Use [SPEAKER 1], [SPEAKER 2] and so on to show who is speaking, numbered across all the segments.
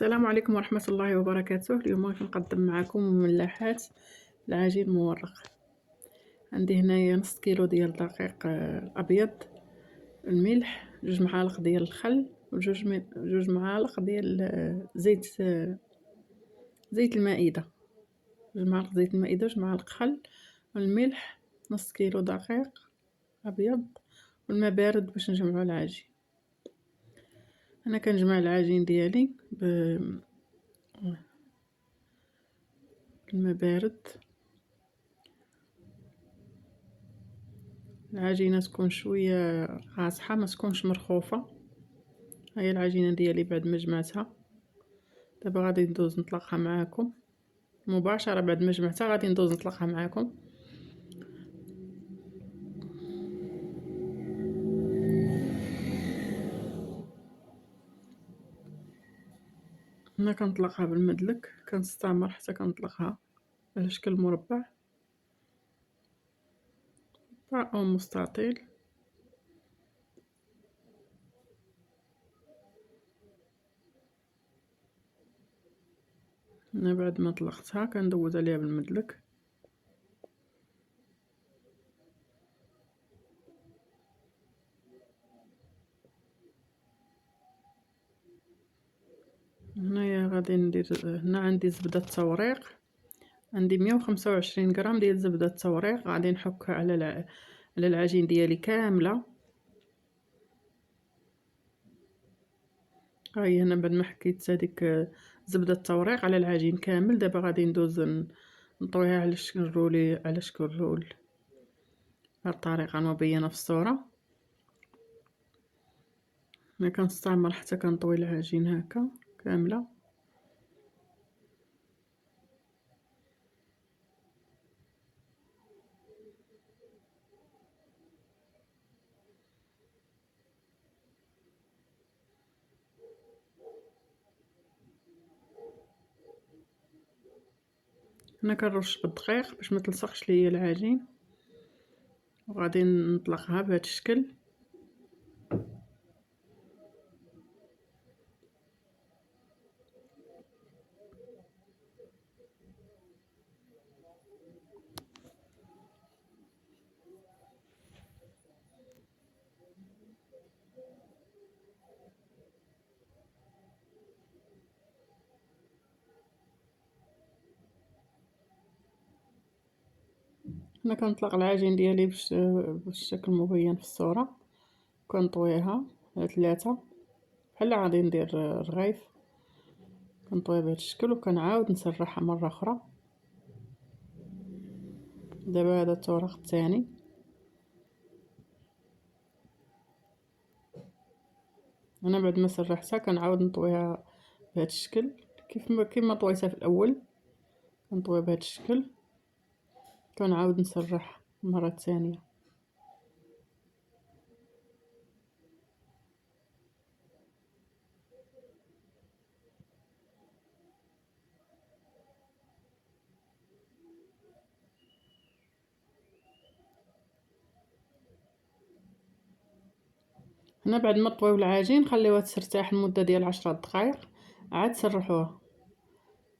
[SPEAKER 1] السلام عليكم ورحمة الله وبركاته. اليوم غادي نقدم معكم مملحات العجين المورق. عندي هنايا نص كيلو ديال الدقيق ابيض، الملح، 2 معالق ديال الخل، وجوج معالق ديال زيت المائدة، 2 معالق زيت المائدة، 2 معالق خل، والملح، نص كيلو دقيق ابيض، والماء بارد باش نجمعوا العجين. انا كنجمع العجين ديالي بالماء بارد. العجينه تكون شويه قاصحه، ما تكونش مرخوفه. هاي العجينه ديالي بعد ما جمعتها، دابا غادي ندوز نطلقها معاكم مباشره. بعد ما جمعتها غادي ندوز نطلقها معاكم. انا كنطلقها بالمدلك، كنستعمر حتى كنطلقها على شكل مربع او مستطيل. انا بعد ما طلقتها كندوز عليها بالمدلك. هنايا غادي ندير، هنا عندي زبده التوريق، عندي 125 غرام ديال زبده التوريق. غادي نحكها على العجين ديالي كامله. هاي هنا بعد ما حكيت هذيك زبده التوريق على العجين كامل، دابا غادي ندوز نطويها على شكل رولي، على شكل رول، بهذه الطريقه المبينه في الصوره. انا كنستعمل حتى كنطوي العجين هكا كامله. هنا كنرش بالدقيق باش ما تلصقش ليا العجين، وغادي نطلقها بهذا الشكل. هنا كنطلق العجين ديالي بالشكل المبين في الصوره، كنطويها على 3 بحال غادي ندير رغيف. كنطويها بهذا الشكل وكنعاود نسرحها مره اخرى. دابا هذا الطرق الثاني. انا بعد ما سرحتها كنعاود نطويها بهذا الشكل كيما طويتها في الاول. كنطويها بهذا الشكل، كنعاود نسرح المره الثانيه. هنا بعد ما طويو العجين خليوها ترتاح لمده ديال 10 دقائق، عاد سرحوها.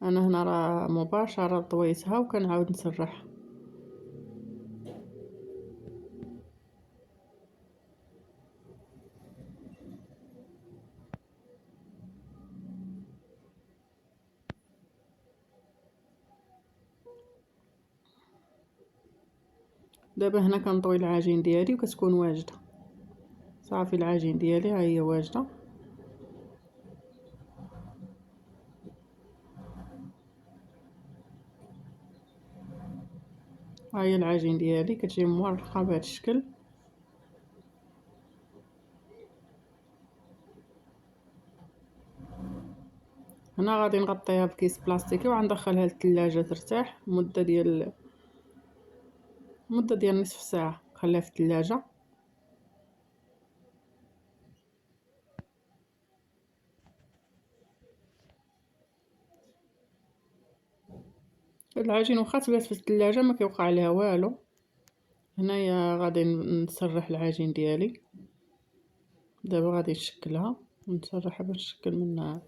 [SPEAKER 1] انا هنا راه مباشره طويتها وكنعاود نسرح. دابا هنا كنطوي العجين ديالي وكتكون واجده. صافي العجين ديالي ها هي واجده. ها هي العجين ديالي كتجي مورقه بهذا الشكل. هنا غادي نغطيها بكيس بلاستيكي وغندخلها للثلاجه ترتاح مده ديال نصف ساعه. خليها في الثلاجه. العجين واخا تبات في الثلاجه ما كيوقع عليها والو. هنايا غادي نسرح العجين ديالي. دابا غادي نشكلها ونسرحها باش نشكل منها.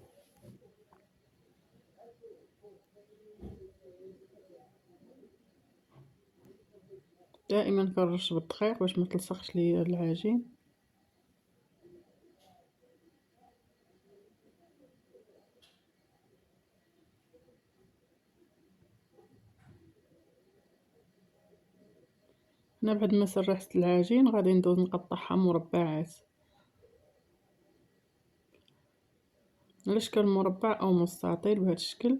[SPEAKER 1] دائما كنرش بالدقيق باش ما تلصقش ليا العجين. هنا بعد ما سرحت العجين غادي ندوز نقطعها مربعات على شكل مربع او مستطيل بهذا الشكل.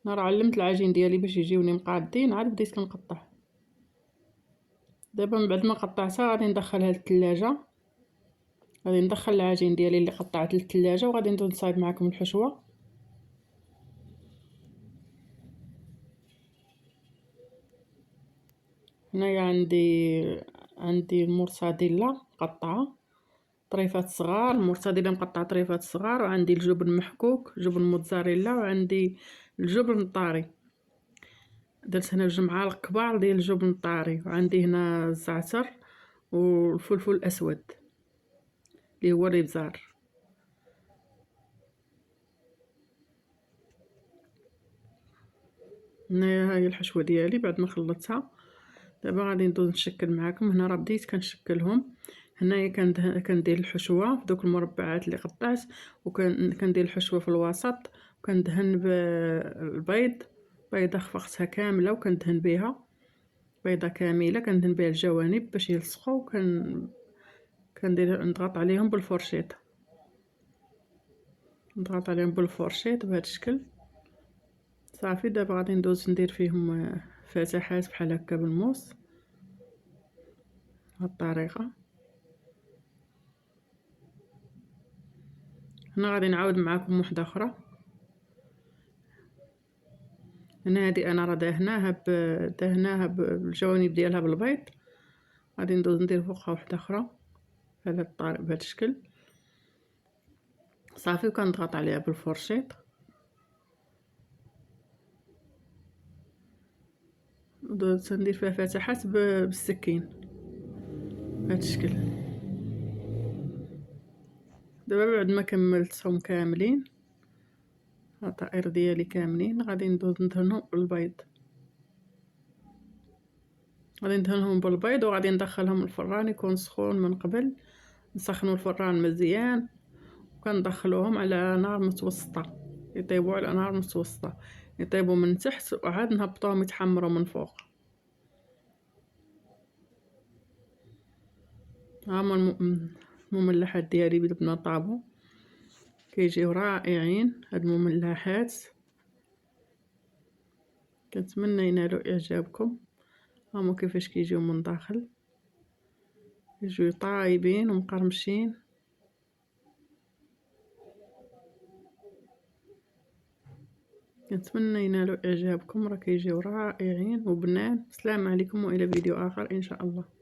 [SPEAKER 1] انا راه علمت العجين ديالي باش يجيوني مقادين، عاد بديت كنقطع. دابا من بعد ما قطعتها غادي ندخلها للثلاجه، غادي ندخل العجين ديالي اللي قطعت للثلاجه وغادي ندوز نصايب معكم الحشوه. هنايا عندي المرصديلا مقطعه طريفات صغار، المرصديلا مقطعه طريفات صغار، وعندي الجبن محكوك، جبن موتزاريلا، وعندي الجبن الطاري. درت هنا 2 معالق كبار ديال الجبن الطاري، وعندي هنا الزعتر والفلفل الاسود اللي هو الابزار. هنايا هاهي الحشوه ديالي بعد ما خلطتها. دابا غادي ندوز نشكل معاكم. هنا راه بديت كنشكلهم. هنايا كندير الحشوه في دوك المربعات اللي قطعت، كندير الحشوه في الوسط، وكندهن بالبيض. بيضه خفقتها كامله وكندهن بها، بيضه كامله كندهن بها الجوانب باش يلصقوا. كندير نضغط عليهم بالفرشيط، نضغط عليهم بالفرشيط بهذا الشكل. صافي دابا غادي ندوز ندير فيهم فتحات بحال هكا بالموس بهاد الطريقه. هنا غادي نعاود معاكم وحده اخرى. هنا هادي انا راه دهناها بالجوانب ديالها بالبيض. غادي ندوز ندير فوقها وحده اخرى بهذا الطريقه بهذا الشكل. صافي وكنضغط عليها بالفرشيط ودوز ندير فيها فتحات بالسكين بهذا الشكل. دابا بعد ما كملتهم كاملين الطائر ديالي كاملين غادي ندوز ندهنهم بالبيض. غادي ندهنهم بالبيض وغادي ندخلهم الفران يكون سخون من قبل. نسخنوا الفران مزيان وكندخلوهم على نار متوسطه، يطيبوا على نار متوسطه، يطيبوا من تحت وعاد نهبطوهم يتحمروا من فوق. هما المملحات ديالي بالبنا طابو، كيجيو رائعين هاد المملحات. كنتمنى ينالوا اعجابكم. هما كيفاش كيجيو من داخل، يجيو طايبين ومقرمشين. كنتمنى ينالوا اعجابكم، راه كيجيو رائعين وبنان. السلام عليكم والى فيديو اخر ان شاء الله.